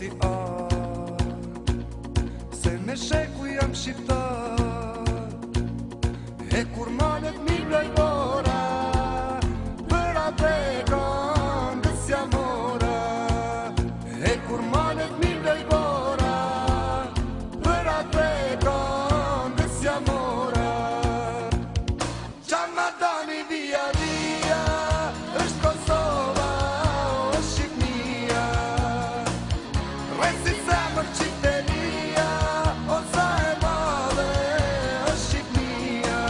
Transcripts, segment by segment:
si se me sheku jam shqiptar. E kur malet mi blej bora, për atë këngës jam mora. E kur malet mi blej bora, për atë këngës jam mora. Qamadani via via, është Kosova, është Shqipnia. Resi zemër qiteria, o sa e madhe është Shqipnia.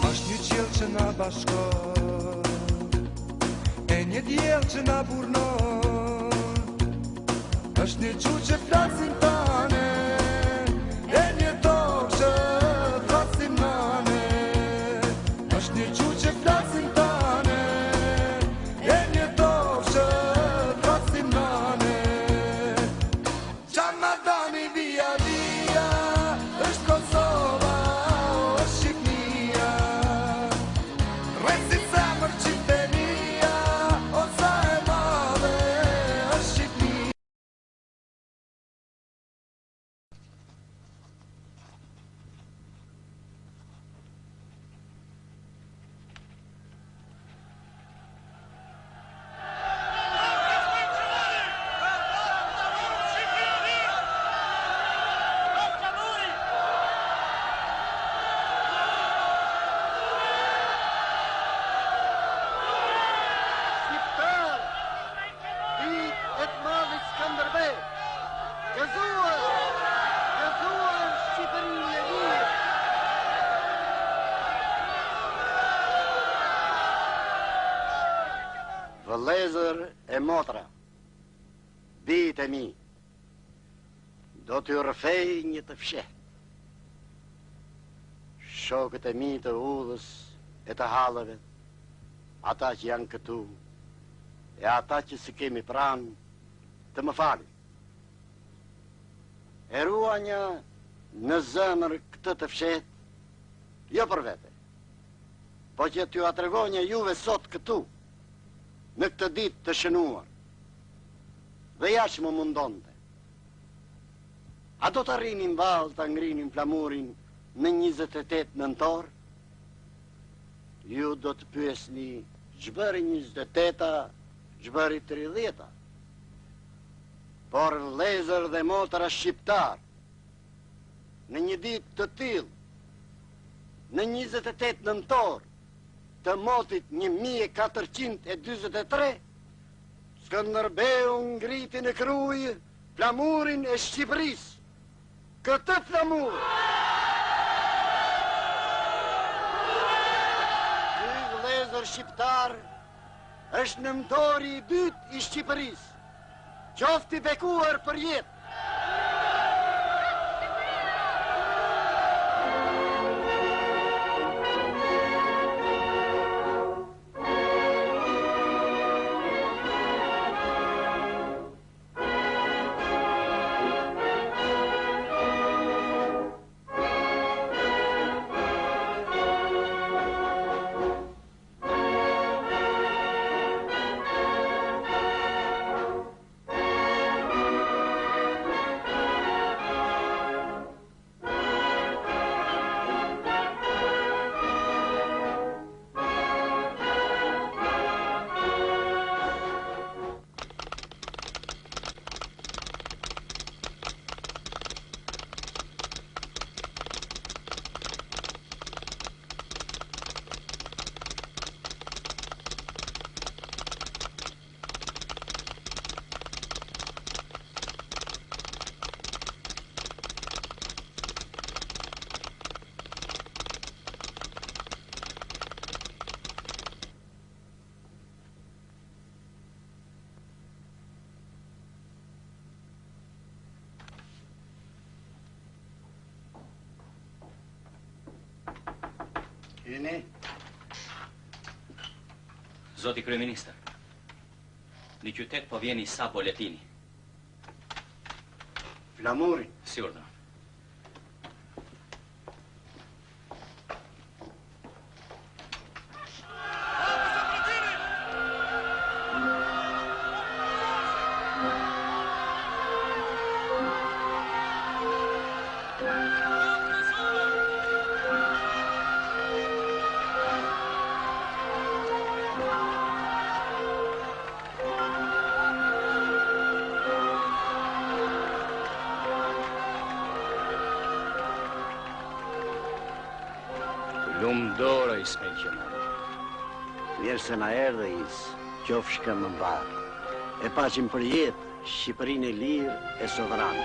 Është një qiell që na bashkon, e një diell që na burnon. Është një gjuhë që flasim tane, e një tokë që flasim nane. Është një gjuhë që flasim tane, e një tokë që flasim nane. Qamadani via via, është Kosova, është Shqipnia. Resi zemër qiteria, o sa e madhe është Shqipnia. Shqiptar, vit e të madhit Skënderbej, gëzuar Shqipërinë e lirë. Vëllezër e motra, bijtë e mi, do t'ju rrëfej një të fshehtë. Shokët e mi të udhës e të hallëve, ata që janë këtu, e ata që si kemi pranë, të më falin. E ruanja në zemër këtë të fshehtë, jo për vete, po që t'ju atregonja juve sot këtu, në këtë ditë të shënuar, dhe jashtë më mundonte. A do të arrinin valë të ngrinim flamurin në 28 nëntor? Ju do të pyesni, ç'bëri 28-a, ç'bëri 30-a? Por vëllezër dhe motra shqiptar, në një ditë të tillë, në 28 nëntor të motit 1443, Skënderbeu ngriti në krujë flamurin e Shqipërisë. Këtë flamur ky vëllezër shqiptar është nëntori i dytë i Shqipërisë. Qofti bekuar për jetë. Hyni. Zoti kryeministër, në qytet po vjeni sa boletini. Flamurin. Si urdhër. Lumë dora, Ismail Qemal. Mirë se na erdhe isë, qofsh ka më mbarë. E paqim për jetë, Shqipërinë e lirë e sovranë.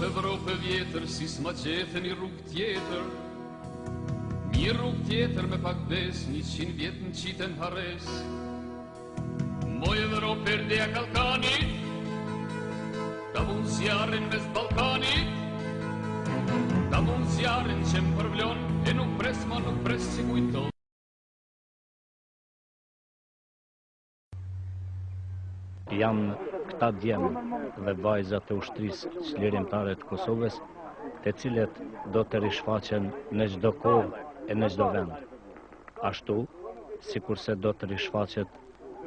Evropë vjetër, si s'ma qetë një rrugë tjetër. Një rrugë tjetër me pak bes, 100 vjetë në qitën hares. Moj Evropë erdhja Kalkanit, ta mund zjarën mes Balkanit, ta mund zjarën që më përvlon, e nuk pres ma nuk pres si kujton. Janë këta djemë dhe vajzat e ushtrisë çlirimtare të Kosovës, të cilët do të rishfaqen në çdo kohë e në çdo vend. Ashtu, sikurse do të rishfaqet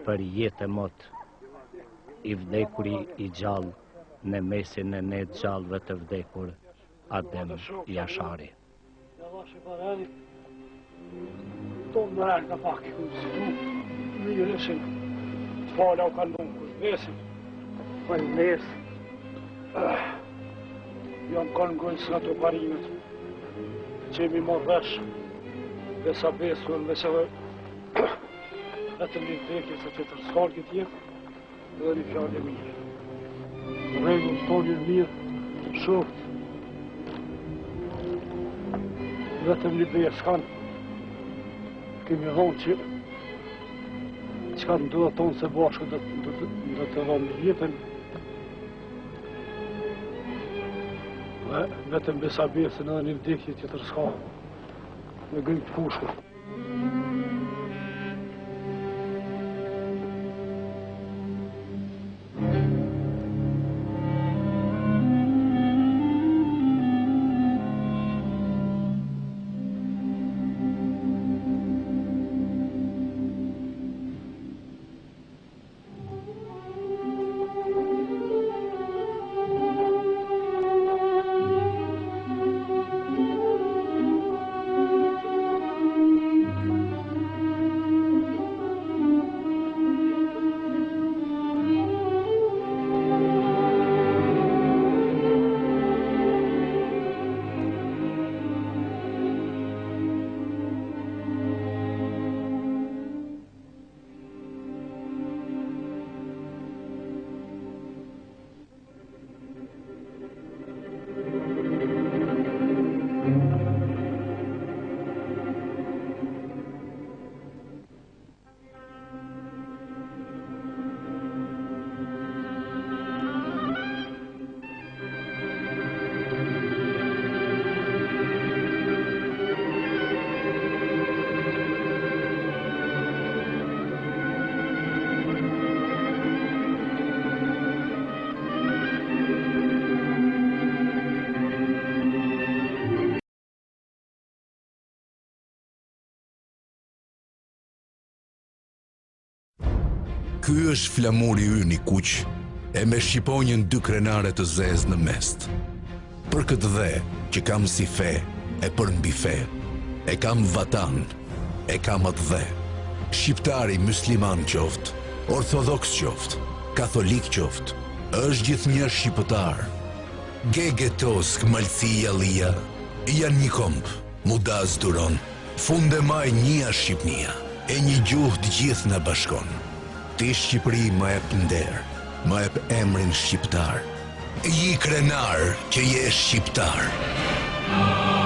për jetë e mot i vdekuri i gjallë në mesin e ne gjallëve të vdekur Adem Jashari. Fala o kanon kuzbesin, falnes. Jam kanë gënës në të parinët, që mi më vesh, dhe sa besun, dhe se dhe të një vdekje se që të rëskar këtë jetë, dhe një fjallë e mirë. Regu të tonë e mirë, shoft, vetëm një besë kanë, kemi dhonë që qka të ndodhë tonë se bashkë do të rëmë jetën. Dhe vetëm besa besën edhe një vdekje që të rëska me gëjtë të fushë. Ky është flamuri ynë i kuq, e me shqiponjën 2 krenare të zezë në mest. Për këtë dhe që kam si fe, e për mbi fe, e kam vatan, e kam atë dhe. Shqiptari musliman qoftë, orthodoks qoftë, katolik qoftë, është gjithnjë shqiptar. Gege tosk malësia lia, janë një komp, mudaz duron, funde maj njëa Shqipnia, e një gjuhë të gjithë në bashkon. Ti Shqipëri më ep nder, më ep emrin shqiptar. Je krenar që je shqiptar.